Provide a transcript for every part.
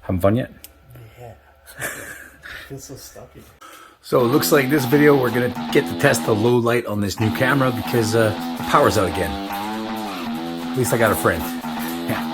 Having fun yet? Yeah. Feels so stucky. So it looks like this video we're gonna get to test the low light on this new camera because the power's out again. At least I got a friend. Yeah.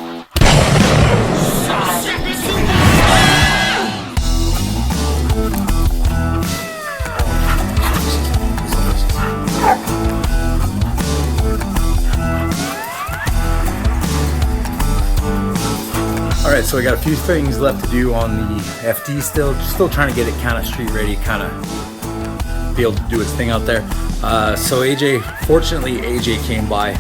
Alright, so I got a few things left to do on the FD still trying to get it kind of street ready, kind of be able to do its thing out there. So fortunately AJ came by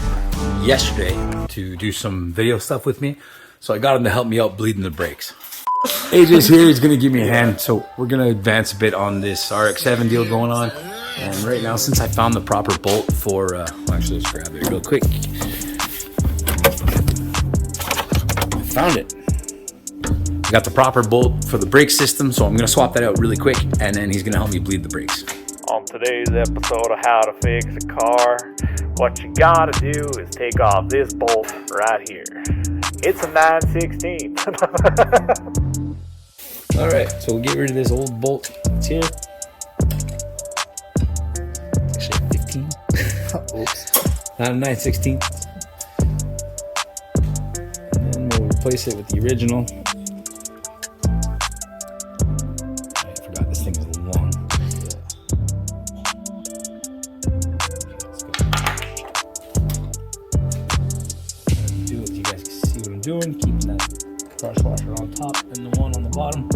yesterday to do some video stuff with me, so I got him to help me out bleeding the brakes. AJ's here, he's going to give me a hand, so we're going to advance a bit on this RX7 deal going on. And right now, since I found the proper bolt for, actually let's grab it real quick. I found it. I got the proper bolt for the brake system, so I'm going to swap that out really quick, and then he's going to help me bleed the brakes. On today's episode of How to Fix a Car, what you gotta do is take off this bolt right here. It's a 9/16. Alright, so we'll get rid of this old bolt that's here. Actually 15. Oops. Not a 9/16. And then we'll replace it with the original. I forgot this thing is long. Do it so you guys can see what I'm doing. Keeping that brush washer on top and the one on the bottom.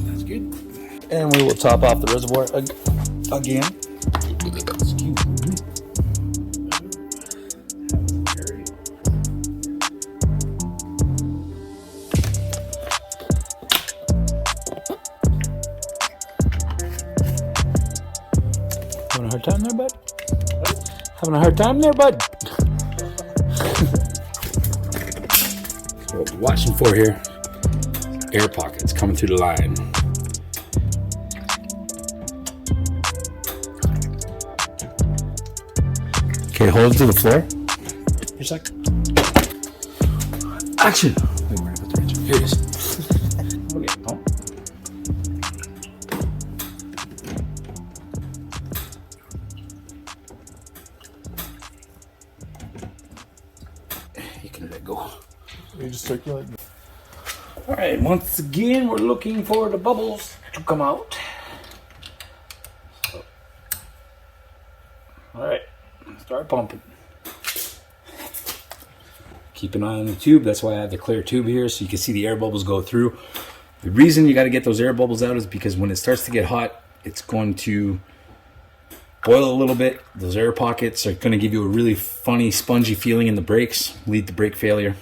That's good. And we will top off the reservoir again. Excuse me. Having a hard time there, bud? Having a hard time there, bud? So what we're watching for here, air pockets coming through the line. Okay, hold it to the floor. Here a sec. Action! Wait, where did I put the wrench? Here it is. Okay, pump. You can let it go. You just circulate. Alright, once again, we're looking for the bubbles to come out. Alright, start pumping. Keep an eye on the tube. That's why I have the clear tube here, so you can see the air bubbles go through. The reason you got to get those air bubbles out is because when it starts to get hot, it's going to boil a little bit. Those air pockets are going to give you a really funny, spongy feeling in the brakes, lead to brake failure.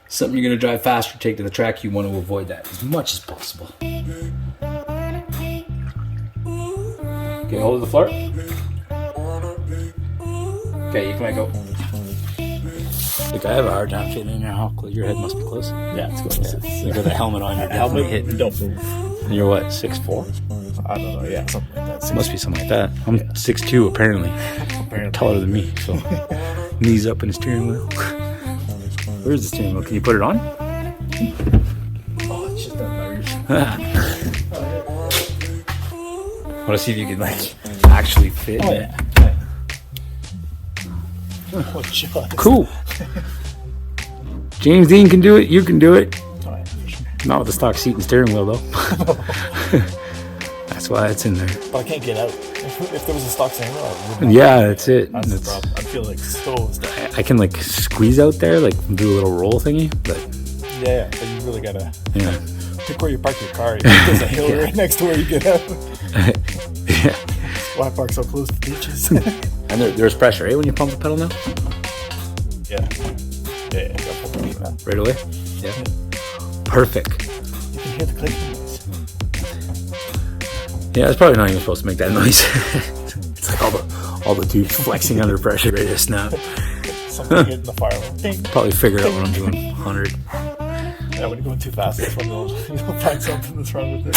Something you're going to drive faster, take to the track, you want to avoid that as much as possible. Okay, hold the floor. Okay, you can go. Look, I have a hard time fitting in there. How close? Your head must be close. Yeah, it's good. You got the helmet on. You're definitely hitting. Don't move. And you're what? 6'4"? I don't know. Yeah, something like that. Must be something like that. I'm 6'2", apparently. Taller than me, so knees up in the steering wheel. Where's the steering wheel? Can you put it on? Oh, it's just that I want to see if you can like actually fit. Oh yeah. Oh, just. Cool. James Dean can do it. You can do it. Oh, yeah, for sure. Not with the stock seat and steering wheel though. That's why it's in there. But I can't get out. If there was a stock steering wheel, I would not. Yeah, that's it. That's the problem. I feel like so stuck. I can like squeeze out there, like do a little roll thingy, but Yeah, but you really gotta pick where you park your car. There's a hill right next to where you get out. Yeah. Why park so close to beaches? And there's pressure, eh, when you pump the pedal now? Yeah. Yeah, got full pressure now. Right away? Yeah. Perfect. You can hear the clicking noise. Yeah, it's probably not even supposed to make that noise. It's like all the tubes flexing under pressure, ready to snap. Something hitting the fire. Ding. Probably figured out what I'm doing. 100. Yeah, when you're going too fast, that's when you'll find something that's wrong with it.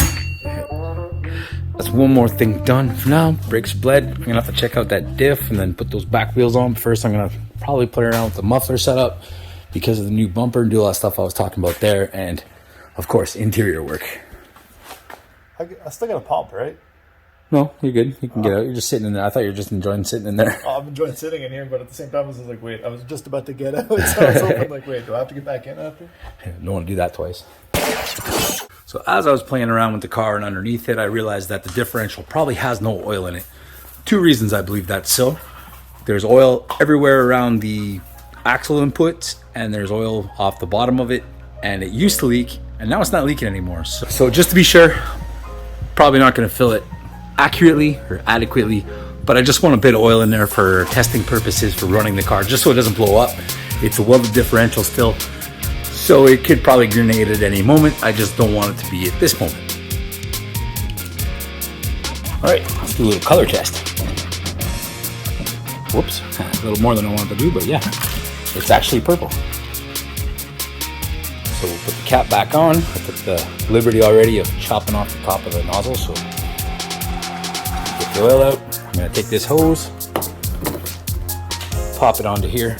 That's one more thing done for now. Brakes bled. I'm gonna have to check out that diff and then put those back wheels on. First, I'm gonna probably play around with the muffler setup because of the new bumper and do all that stuff I was talking about there. And of course, interior work. I still got a pump, right? No, you're good. You can get out. You're just sitting in there. I thought you were just enjoying sitting in there. Oh, I'm enjoying sitting in here, but at the same time, I was like, wait, I was just about to get out. So I was hoping, like, wait, do I have to get back in after? Don't want to do that twice. So as I was playing around with the car and underneath it, I realized that the differential probably has no oil in it. Two reasons I believe that's so. There's oil everywhere around the axle inputs, and there's oil off the bottom of it, and it used to leak, and now it's not leaking anymore. So just to be sure, probably not going to fill it accurately or adequately, but I just want a bit of oil in there for testing purposes for running the car, just so it doesn't blow up. It's a welded differential still, so it could probably grenade at any moment. I just don't want it to be at this moment. All right, let's do a little color test. Whoops, a little more than I wanted to do, but yeah, it's actually purple. So we'll put the cap back on. I took the liberty already of chopping off the top of the nozzle, so get the oil out. I'm gonna take this hose, pop it onto here,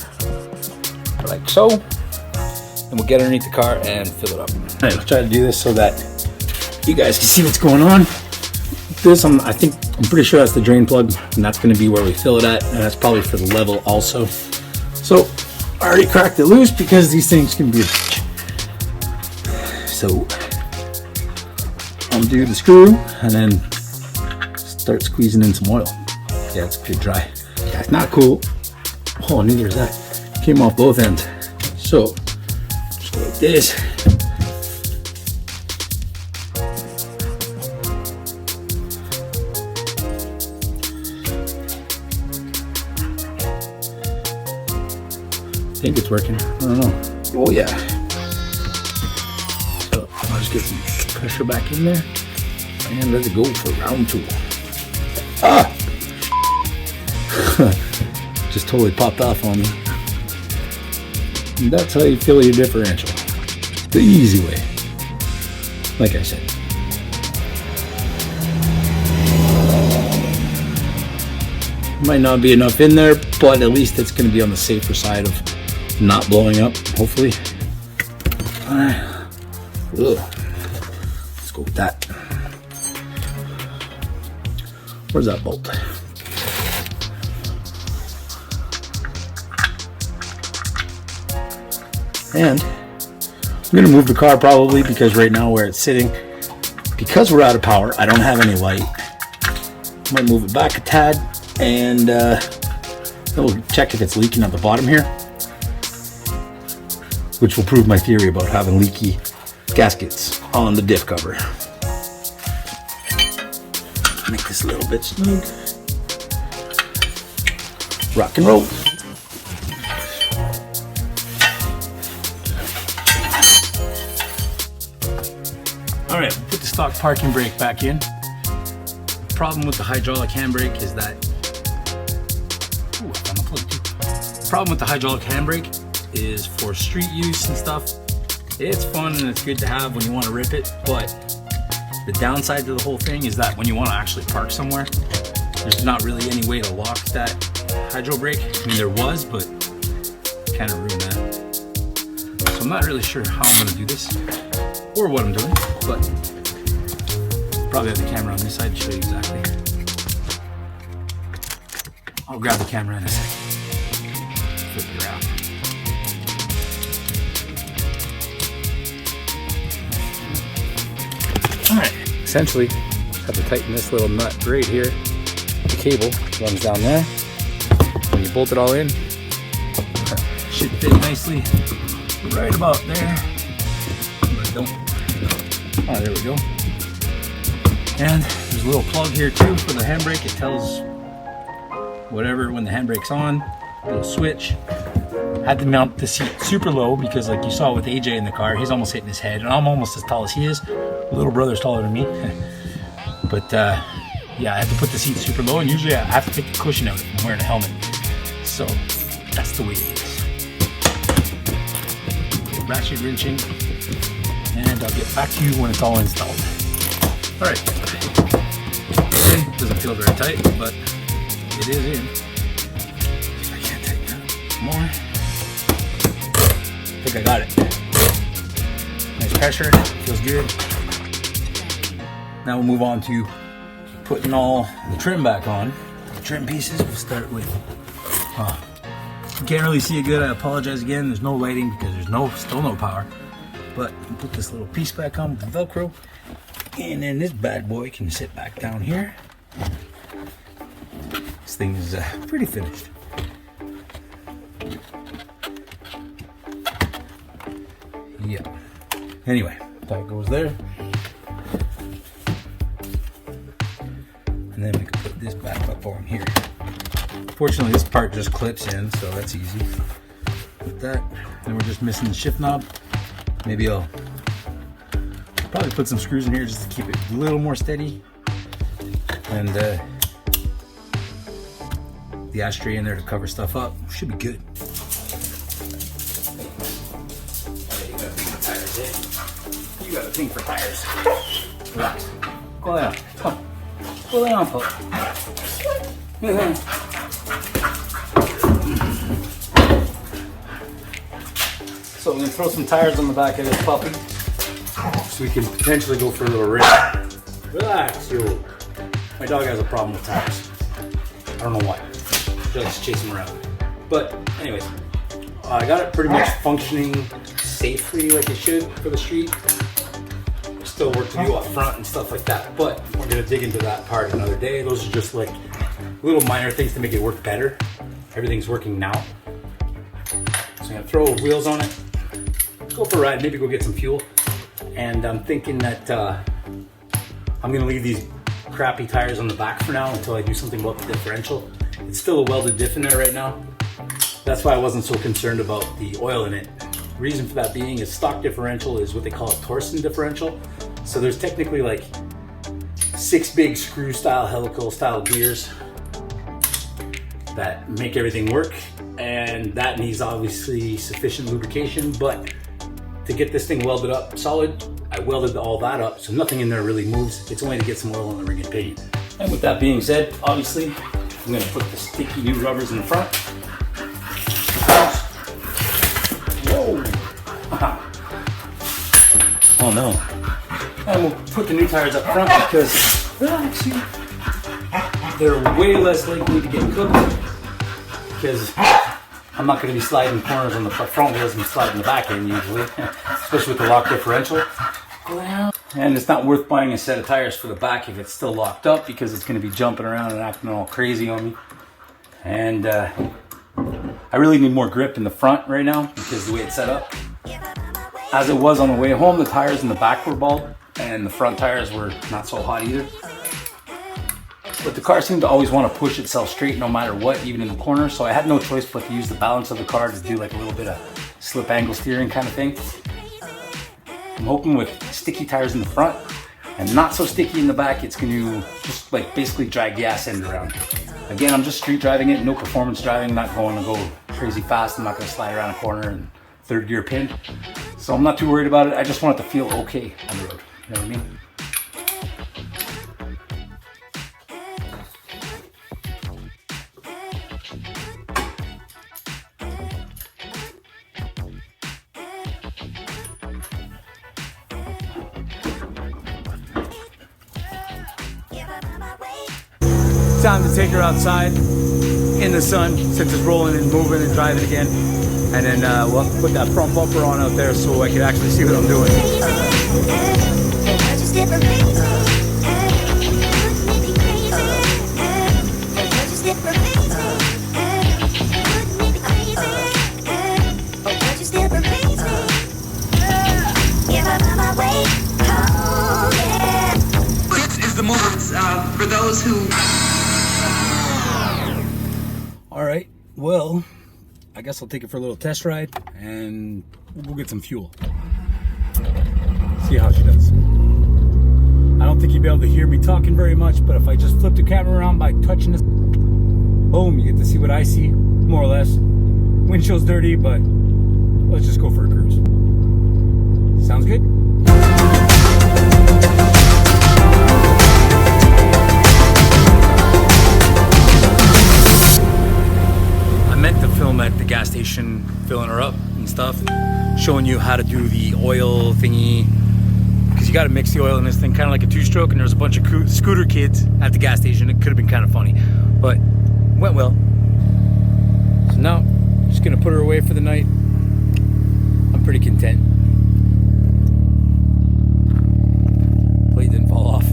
like so. And we'll get underneath the car and fill it up. All right, I'll try to do this so that you guys can see what's going on. This, I'm pretty sure that's the drain plug, and that's going to be where we fill it at, and that's probably for the level also. So I already cracked it loose because these things can be a bitch. So undo the screw and then start squeezing in some oil. Yeah, it's pretty dry. That's not cool. Oh, neither is that. Came off both ends. So just go like this. I think it's working. I don't know. Oh yeah. So I'll just get some pressure back in there and let it go for round 2. Ah! Just totally popped off on me. And that's how you fill your differential. The easy way. Like I said. Might not be enough in there, but at least it's going to be on the safer side of not blowing up, hopefully. Let's go with that. Where's that bolt? And I'm gonna move the car probably because right now where it's sitting, because we're out of power, I don't have any light. Might move it back a tad and then we'll check if it's leaking at the bottom here, which will prove my theory about having leaky gaskets on the diff cover. Make this a little bit smooth. Rock and roll. All right, put the stock parking brake back in. The problem with the hydraulic handbrake is that, ooh, I found the plug too. The problem with the hydraulic handbrake is for street use and stuff. It's fun and it's good to have when you want to rip it, but the downside to the whole thing is that when you want to actually park somewhere, there's not really any way to lock that hydro brake. I mean, there was, but kind of ruined that. So I'm not really sure how I'm going to do this or what I'm doing, but probably have the camera on this side to show you exactly. I'll grab the camera in a second. Flip it around. Alright, essentially, have to tighten this little nut right here. The cable runs down there. When you bolt it all in, it should fit nicely right about there. But don't. Oh, there we go. And there's a little plug here too for the handbrake. It tells whatever when the handbrake's on, it'll switch. Had to mount the seat super low because, like you saw with AJ in the car, he's almost hitting his head, and I'm almost as tall as he is. Little brother's taller than me. But yeah, I have to put the seat super low, and usually I have to take the cushion out if I'm wearing a helmet. So that's the way it is. Ratchet wrenching, and I'll get back to you when it's all installed. All right. say. Doesn't feel very tight, but it is in. I can't take that more. I think I got it. Nice pressure, feels good. Now we'll move on to putting all the trim back on. The trim pieces, we'll start with, you can't really see it good, I apologize again. There's no lighting because there's still no power. But you put this little piece back on with the Velcro. And then this bad boy can sit back down here. This thing is pretty finished. Yeah. Anyway, that goes there. And then we can put this back up on here. Fortunately, this part just clips in, so that's easy. Put that. Then we're just missing the shift knob. Maybe I'll probably put some screws in here just to keep it a little more steady. And the ashtray in there to cover stuff up. Should be good. You got a thing for tires. Relax. Go down. Come. Go down, pup. So we're gonna throw some tires on the back of this puppy, so we can potentially go for a little rip. Relax, yo. My dog has a problem with tires. I don't know why. She likes to chase them around. But anyways, I got it pretty much functioning safely like it should for the street. Still work to do up front and stuff like that, but we're gonna dig into that part another day. Those are just like little minor things to make it work better. Everything's working now. So I'm gonna throw wheels on it, go for a ride, maybe go get some fuel. And I'm thinking that I'm gonna leave these crappy tires on the back for now until I do something about the differential. It's still a welded diff in there right now. That's why I wasn't so concerned about the oil in it. Reason for that being is stock differential is what they call a torsion differential. So there's technically like 6 big screw style, helical style gears that make everything work. And that needs obviously sufficient lubrication, but to get this thing welded up solid, I welded all that up so nothing in there really moves. It's only to get some oil on the ring and pinion. And with that being said, obviously, I'm gonna put the sticky new rubbers in the front. Whoa! Oh no. And we'll put the new tires up front because they're way less likely to get cooked because I'm not going to be sliding corners on the front wheels and sliding the back end usually, especially with the lock differential. And it's not worth buying a set of tires for the back if it's still locked up because it's going to be jumping around and acting all crazy on me. And I really need more grip in the front right now because the way it's set up. As it was on the way home, the tires in the back were bald and the front tires were not so hot either. But the car seemed to always want to push itself straight no matter what, even in the corner. So I had no choice but to use the balance of the car to do like a little bit of slip angle steering kind of thing. I'm hoping with sticky tires in the front and not so sticky in the back, it's going to just like basically drag the ass end around. Again, I'm just street driving it, no performance driving, not going to go crazy fast. I'm not going to slide around a corner and third gear pin. So I'm not too worried about it. I just want it to feel okay on the road. You know what I mean? Time to take her outside in the sun since it's rolling and moving and driving again. And then we'll have to put that front bumper on out there so I can actually see what I'm doing. This is the movement for those who... All right, well, I guess I'll take it for a little test ride and we'll get some fuel. See how she does. I don't think you'll be able to hear me talking very much, but if I just flip the camera around by touching this, boom, you get to see what I see, more or less. Windshield's dirty, but let's just go for a cruise. Sounds good? mom at the gas station filling her up and stuff, showing you how to do the oil thingy, because you got to mix the oil in this thing, kind of like a two-stroke, and there's a bunch of scooter kids at the gas station. It could have been kind of funny, but went well. So now, I'm just gonna put her away for the night. I'm pretty content. Plate didn't fall off.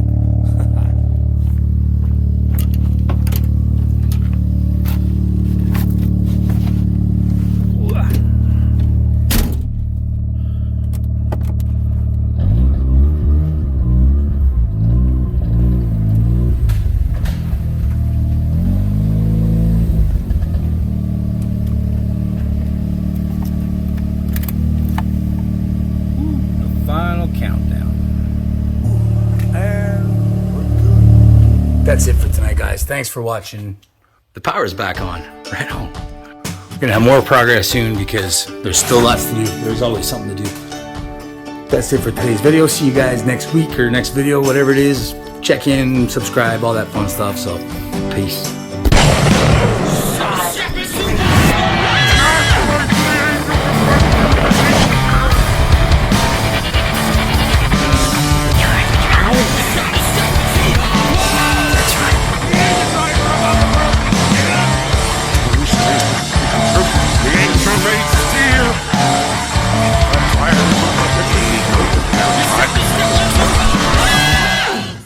That's it for tonight, guys. Thanks for watching. The power's back on. Right on. We're gonna have more progress soon because there's still lots to do. There's always something to do. That's it for today's video. See you guys next week or next video, whatever it is. Check in, subscribe, all that fun stuff. So, peace.